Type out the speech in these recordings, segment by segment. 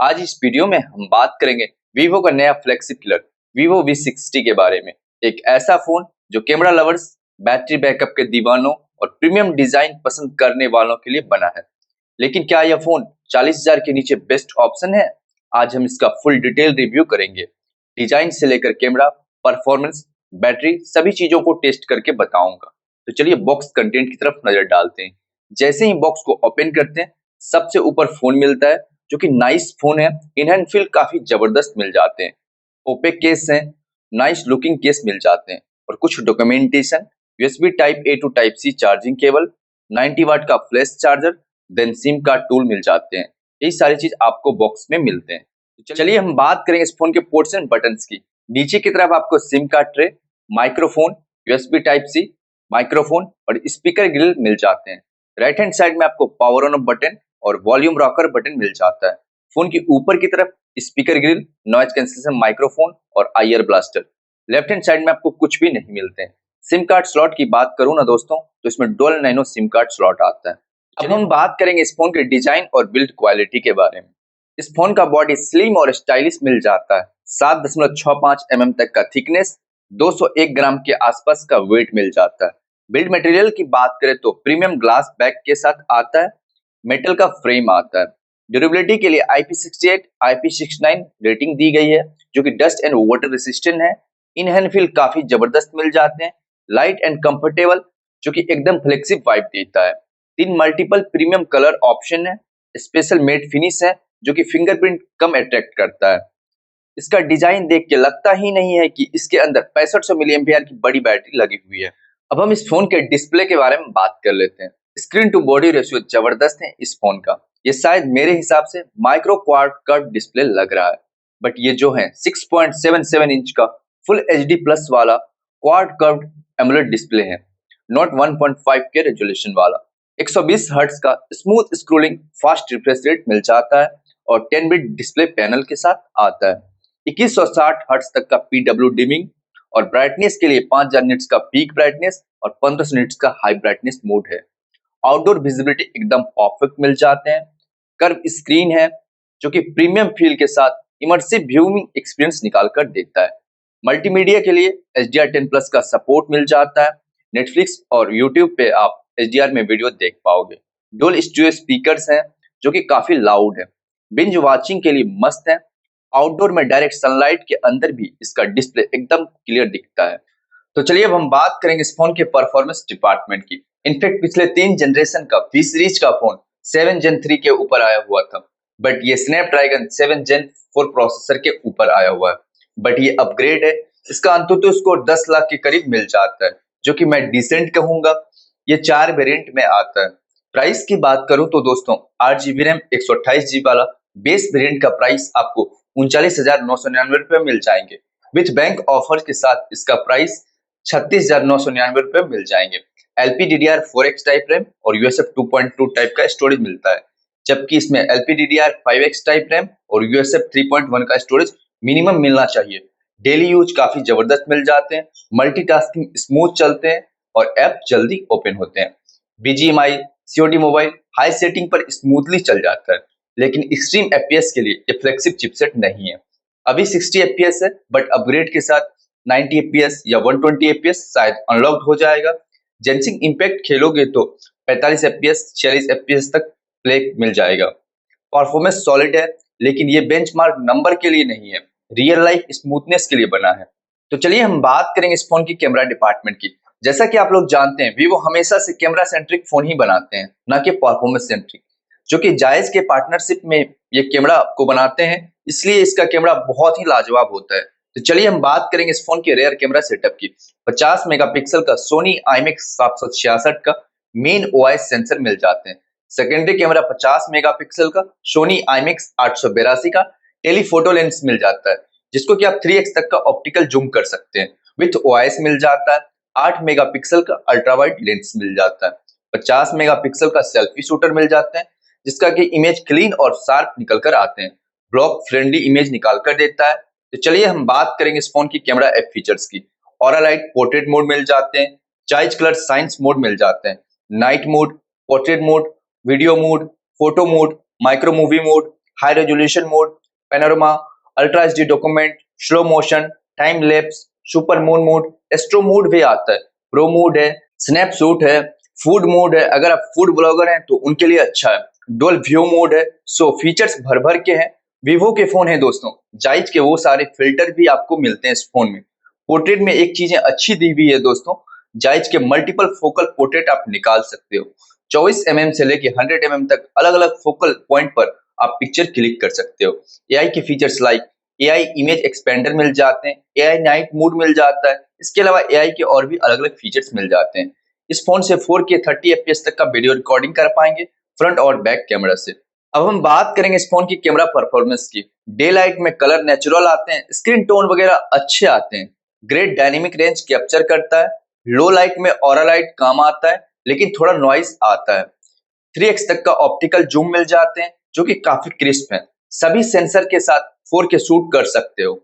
आज इस वीडियो में हम बात करेंगे वीवो का नया फ्लैगशिप किलर वीवो V60 के बारे में। एक ऐसा फोन जो कैमरा लवर्स, बैटरी बैकअप के दीवानों और प्रीमियम डिजाइन पसंद करने वालों के लिए बना है। लेकिन क्या यह फोन 40,000 के नीचे बेस्ट ऑप्शन है? आज हम इसका फुल डिटेल रिव्यू करेंगे। डिजाइन से लेकर कैमरा, परफॉर्मेंस, बैटरी, सभी चीजों को टेस्ट करके बताऊंगा। तो चलिए बॉक्स कंटेंट की तरफ नजर डालते हैं। जैसे ही बॉक्स को ओपन करते हैं, सबसे ऊपर फोन मिलता है जो कि नाइस फोन है। इन हैंड फील काफी जबरदस्त मिल जाते हैं। ओपेक केस है, नाइस लुकिंग केस मिल जाते हैं और कुछ documentation, USB type A to type C charging cable, 90 watt का flash charger, then SIM card tool मिल जाते हैं। यही सारी चीज आपको बॉक्स में मिलते हैं। तो चलिए हम बात करेंगे इस फोन के पोर्ट्स एंड बटन्स की। नीचे की तरफ आपको SIM card tray, microphone, USB type C, microphone और स्पीकर ग्रिल मिल जाते हैं। राइट हैंड साइड में आपको पावर ऑन ऑफ बटन और वॉल्यूम रॉकर बटन मिल जाता है। फोन की ऊपर की तरफ speaker grille, noise cancellation microphone और IR blaster. Left hand side में आपको कुछ भी नहीं मिलते हैं। सिम कार्ड स्लॉट की बात करूं ना दोस्तों, तो इसमें dual nano SIM card slot आता है। अब हम बात करेंगे इस फोन के डिजाइन और बिल्ड क्वालिटी के बारे में। इस फोन का बॉडी स्लिम और स्टाइलिश मिल जाता है। 7.65 mm तक का थिकनेस, 201 ग्राम के आसपास का वेट मिल जाता है। बिल्ड मटेरियल की बात करें तो प्रीमियम ग्लास बैक के साथ आता है। मेटल का फ्रेम आता है। ड्यूरेबिलिटी के लिए IP68, IP69 रेटिंग दी गई है जो कि डस्ट एंड वाटर रेसिस्टेंट है। इन हैंड फील काफी जबरदस्त मिल जाते हैं। लाइट एंड कंफर्टेबल जो कि एकदम फ्लेक्सिबल वाइब देता है। 3 मल्टीपल प्रीमियम कलर ऑप्शन है। स्पेशल मेट फिनिश है जो कि फिंगरप्रिंट कम अट्रैक्ट करता है। इसका डिजाइन देख के लगता ही नहीं है कि इसके अंदर 6500 mAh की बड़ी बैटरी लगी हुई है। अब हम इस फोन के डिस्प्ले के बारे में बात कर लेते हैं। स्क्रीन टू बॉडी रेशियो जबरदस्त है इस फोन का। ये शायद मेरे हिसाब से माइक्रो क्वाड कर्व डिस्प्ले लग रहा है, बट ये जो है 6.77 इंच का फुल HD प्लस वाला क्वाड कर्व एमोलेड डिस्प्ले है, नॉट 1.5 के रेजोल्यूशन वाला। 120 हर्ट्ज का smooth scrolling fast refresh rate मिल जाता है और 10 बिट डिस्प्ले पैनल के साथ आता है। 2160 हर्ट्ज तक का PW डिमिंग और ब्राइटनेस के लिए 5000 निट्स का पीक ब्राइटनेस और 1500 निट्स का हाई ब्राइटनेस मोड है। आउटडोर विजिबिलिटी एकदम परफेक्ट मिल जाते हैं। कर्व स्क्रीन है जो कि प्रीमियम फील के साथ इमर्सिव व्यूइंग एक्सपीरियंस निकाल कर देता है। मल्टीमीडिया के लिए HDR10 प्लस का सपोर्ट मिल जाता है। नेटफ्लिक्स और यूट्यूब पे आप HDR में वीडियो देख पाओगे। डुअल स्टीरियो स्पीकर्स हैं जो कि काफी लाउड है। बिंज वॉचिंग के लिए मस्त है। आउटडोर में डायरेक्ट सनलाइट के अंदर भी इसका डिस्प्ले एकदम क्लियर दिखता है। तो चलिए अब हम बात करेंगे इस फोन के परफॉर्मेंस डिपार्टमेंट की। इनफैक्ट पिछले 3 जनरेशन का V सीरीज का फोन 7 Gen 3 के ऊपर आया हुआ था, बट ये स्नैपड्रैगन 7 Gen 4 प्रोसेसर के ऊपर आया हुआ है। बट ये अपग्रेड है। इसका अंततः स्कोर 10 लाख के करीब मिल जाता है, जो कि मैं डिसेंट कहूंगा। ये 4 वेरिएंट में आता है। प्राइस की बात करूं तो दोस्तों 8GB रैम 128GB वाला बेस वेरिएंट का प्राइस आपको 39,999 रुपए मिल जाएंगे। विथ बैंक ऑफर के साथ इसका प्राइस 36,999 रुपए मिल जाएंगे। LPDDR4X टाइप रैम और USF 2.2 टाइप का स्टोरेज मिलता है, जबकि इसमें LPDDR5X टाइप रैम और USF 3.1 का स्टोरेज मिनिमम मिलना चाहिए। डेली यूज काफी जबरदस्त मिल जाते हैं। मल्टीटास्किंग स्मूथ चलते हैं और ऐप जल्दी ओपन होते हैं। BGMI, COD mobile high setting पर स्मूथली चल जाता है, लेकिन एक्सट्रीम FPS के लिए ये फ्लेक्सिब चिपसेट नहीं है। अभी 60 FPS है, बट अपग्रेड के साथ 90 FPS या 120 FPS शायद अनलॉक्ड हो जाएगा। जेंसिंग इम्पैक्ट खेलोगे तो 45 FPS 46 FPS तक प्ले मिल जाएगा। परफॉर्मेंस सॉलिड है, लेकिन ये बेंचमार्क नंबर के लिए नहीं है, रियल लाइफ स्मूथनेस के लिए बना है। तो चलिए हम बात करेंगे इस फोन की कैमरा डिपार्टमेंट की। जैसा कि आप लोग जानते हैं, वीवो हमेशा से कैमरा सेंट्रिक फोन ही बनाते हैं, ना कि परफॉर्मेंस सेंट्रिक। जो कि जायज के पार्टनरशिप में ये कैमरा को बनाते हैं, इसलिए इसका कैमरा बहुत ही लाजवाब होता है। तो चलिए हम बात करेंगे इस फोन के रेयर कैमरा सेटअप की। 50 मेगापिक्सल का सोनी IMX 766 का मेन OIS सेंसर मिल जाते हैं। सेकेंडरी कैमरा 50 मेगापिक्सल का सोनी IMX 882 का टेलीफोटो लेंस मिल जाता है, जिसको कि आप 3x तक का ऑप्टिकल जूम कर सकते हैं। विथ OIS मिल जाता है। 8 मेगापिक्सल का अल्ट्रा वाइड लेंस मिल जाता है। 50 मेगापिक्सल का सेल्फी शूटर मिल जाता है, जिसका कि इमेज क्लीन और शार्प निकल कर आते हैं। ब्लॉक फ्रेंडली इमेज निकाल कर देता है। तो चलिए हम बात करेंगे इस फोन की कैमरा ऐप फीचर्स की। ऑरा लाइट पोर्ट्रेट मोड मिल जाते हैं। चाइल्ड कलर साइंस मोड मिल जाते हैं। Night mode, portrait mode, video mode, photo mode, micro movie mode, high resolution mode, panorama, ultra HD document, slow motion, time lapse, super moon mode, astro mode भी आता है, pro mode है, snapshot है, food mode है। अगर आप food blogger हैं तो उनके लिए अच्छा है। डुअल व्यू मोड है। सो फीचर्स भर भर के हैं। वीवो के फोन है दोस्तों, जायज के वो सारे फिल्टर भी आपको मिलते हैं इस फोन में। पोर्ट्रेट में एक चीजें अच्छी दी हुई है दोस्तों, जायज के मल्टीपल फोकल पोर्ट्रेट आप निकाल सकते हो। 24 mm से लेके 100 mm तक अलग अलग फोकल पॉइंट पर आप पिक्चर क्लिक कर सकते हो। एआई के features like AI image expander मिल जाते हैं, एआई नाइट मोड मिल जाता है। इसके अलावा एआई के और भी अलग अलग फीचर्स मिल जाते हैं। इस फोन से 4K 30 FPS तक का वीडियो रिकॉर्डिंग कर पाएंगे फ्रंट और बैक कैमरा से। अब हम बात करेंगे इस फोन की कैमरा परफॉर्मेंस की। डे लाइट में कलर नेचुरल आते हैं, स्क्रीन टोन वगैरह अच्छे आते हैं, ग्रेट डायनेमिक रेंज कैप्चर करता है। लो लाइट में ऑरा लाइट काम आता है लेकिन थोड़ा नॉइज आता है। 3x तक का ऑप्टिकल जूम मिल जाते हैं जो कि काफी क्रिस्प है। सभी सेंसर के साथ 4K शूट कर सकते हो।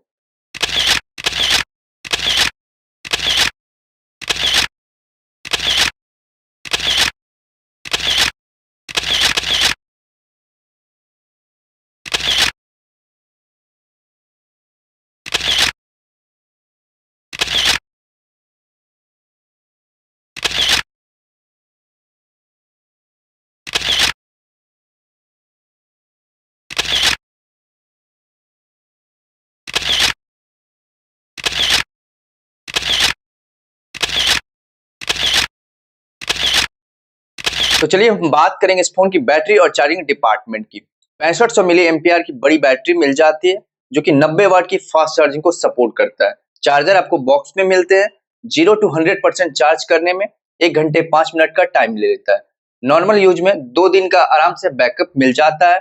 तो चलिए हम बात करेंगे इस फोन की बैटरी और चार्जिंग डिपार्टमेंट की। 6500 मिली एम्पियर की बड़ी बैटरी मिल जाती है जो कि 90 वाट की फास्ट चार्जिंग को सपोर्ट करता है। चार्जर आपको बॉक्स में मिलते हैं। 0 to 100% चार्ज करने में 1 घंटे 5 मिनट का टाइम ले लेता है। नॉर्मल यूज में 2 दिन का आराम से बैकअप मिल जाता है।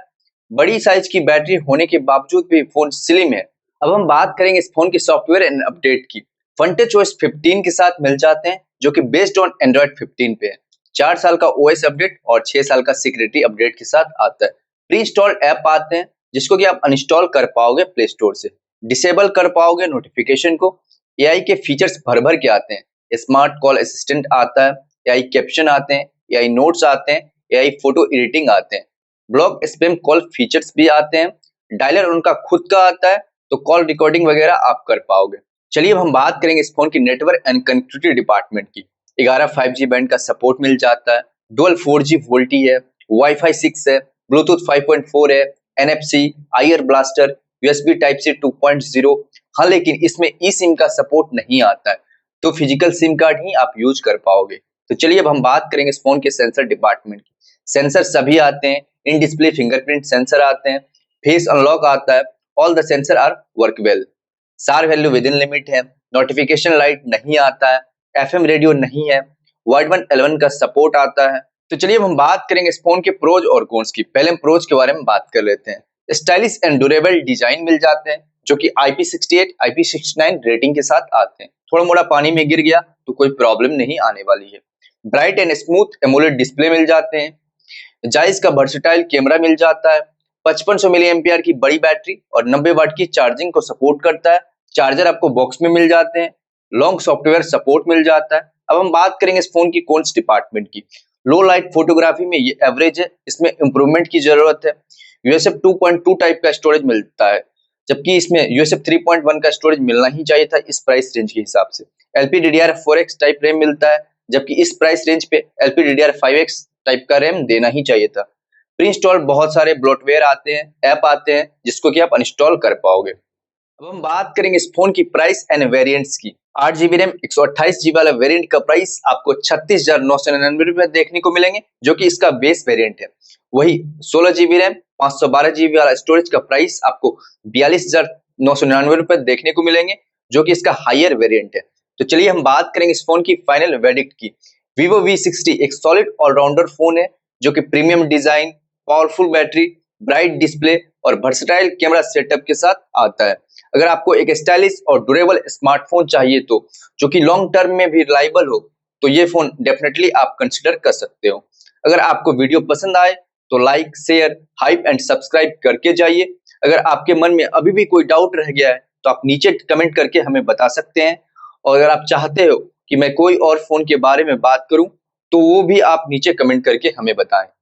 बड़ी साइज की बैटरी होने के बावजूद भी फोन स्लिम है। अब हम बात करेंगे इस फोन की सॉफ्टवेयर एंड अपडेट की। फंटे OS 15 के साथ मिल जाते हैं जो कि बेस्ड ऑन एंड्रॉइड 15 पे है। 4 साल का OS अपडेट और 6 साल का सिक्योरिटी अपडेट के साथ आता है। प्री इंस्टॉल्ड ऐप आते हैं जिसको कि आप अनइंस्टॉल कर पाओगे प्ले स्टोर से, डिसेबल कर पाओगे नोटिफिकेशन को। एआई के फीचर्स भर भर के आते हैं। स्मार्ट कॉल असिस्टेंट आता है, एआई कैप्शन आते हैं, एआई नोट्स आते हैं, एआई फोटो एडिटिंग आते हैं, ब्लॉक स्पैम कॉल फीचर्स भी आते हैं। डायलर उनका खुद का आता है तो कॉल रिकॉर्डिंग वगैरह आप कर पाओगे। चलिए अब हम बात करेंगे इस फोन की नेटवर्क एंड कनेक्टिविटी डिपार्टमेंट की। 11 5G बैंड का सपोर्ट मिल जाता है, डुअल 4G वोल्टी है, वाईफाई 6 है, ब्लूटूथ 5.4 है, NFC, IR blaster, USB type C 2.0। हाँ, लेकिन इसमें ई सिम का सपोर्ट नहीं आता है, तो फिजिकल सिम कार्ड ही आप यूज कर पाओगे। तो चलिए अब हम बात करेंगे इस फोन के सेंसर डिपार्टमेंट की। सेंसर सभी आते हैं, इन डिस्प्ले फिंगरप्रिंट सेंसर आते हैं, फेस अनलॉक आता है, all the sensor are work well. SAR value within limit है, नोटिफिकेशन लाइट नहीं आता है, FM रेडियो नहीं है, वाइड वन L1 का सपोर्ट आता है। तो चलिए अब हम बात करेंगे इस फोन के प्रोज और कॉन्स की। पहले हम प्रोज के बारे में बात कर लेते हैं। स्टाइलिश एंड ड्यूरेबल डिजाइन मिल जाते हैं जो कि IP68 IP69 रेटिंग के साथ आते हैं। थोड़ा मोड़ा पानी में गिर गया तो कोई प्रॉब्लम नहीं आने वाली है। Bright and smooth AMOLED display मिल जाते हैं। जायज का वर्सेटाइल कैमरा मिल जाता है। 5500 मिली एम्पियर की बड़ी बैटरी और 90 वाट की चार्जिंग को सपोर्ट करता है। चार्जर आपको बॉक्स में मिल जाते हैं। लॉन्ग सॉफ्टवेयर सपोर्ट मिल जाता है। अब हम बात करेंगे इस फोन की कॉन्स डिपार्टमेंट की। लो लाइट फोटोग्राफी में ये एवरेज है, इसमें इंप्रूवमेंट की जरूरत है। USF 2.2 टाइप का स्टोरेज मिलता है, जबकि इसमें USF 3.1 का स्टोरेज मिलना ही चाहिए था इस प्राइस रेंज के हिसाब से। LPDDR4X टाइप रैम मिलता है, जबकि इस प्राइस रेंज पे LPDDR5X टाइप का रैम देना ही चाहिए था। प्री इंस्टॉल बहुत सारे ब्लॉटवेयर आते हैं, ऐप आते हैं जिसको कि आप अनइंस्टॉल कर पाओगे। अब हम बात करेंगे इस फोन की प्राइस एंड वेरिएंट्स की। 8GB रैम 128GB वाला वेरिएंट का प्राइस आपको 36,999 रुपए देखने को मिलेंगे जो कि इसका बेस वेरिएंट है। वही 16GB रैम 512GB वाला स्टोरेज का प्राइस आपको 42,999 रुपए देखने को मिलेंगे जो कि इसका हायर वेरिएंट है। तो चलिए हम बात करेंगे इस फोन की फाइनल वेडिक्ट की। Vivo V60 एक सॉलिड ऑलराउंडर फोन है जो कि premium design, powerful battery, bright display और वर्सेटाइल कैमरा सेटअप के साथ आता है। अगर आपको एक स्टाइलिश और ड्यूरेबल स्मार्टफोन चाहिए तो जो कि लॉन्ग टर्म में भी रिलायबल हो तो ये फोन डेफिनेटली आप कंसिडर कर सकते हो। अगर आपको वीडियो पसंद आए तो like, share, hype and subscribe करके जाइए। अगर आपके मन में अभी भी कोई डाउट रह गया है तो आप नीचे कमेंट करके हमें बता सकते हैं, और अगर आप चाहते हो कि मैं कोई और फोन के बारे में बात करूं तो वो भी आप नीचे कमेंट करके हमें बताएं।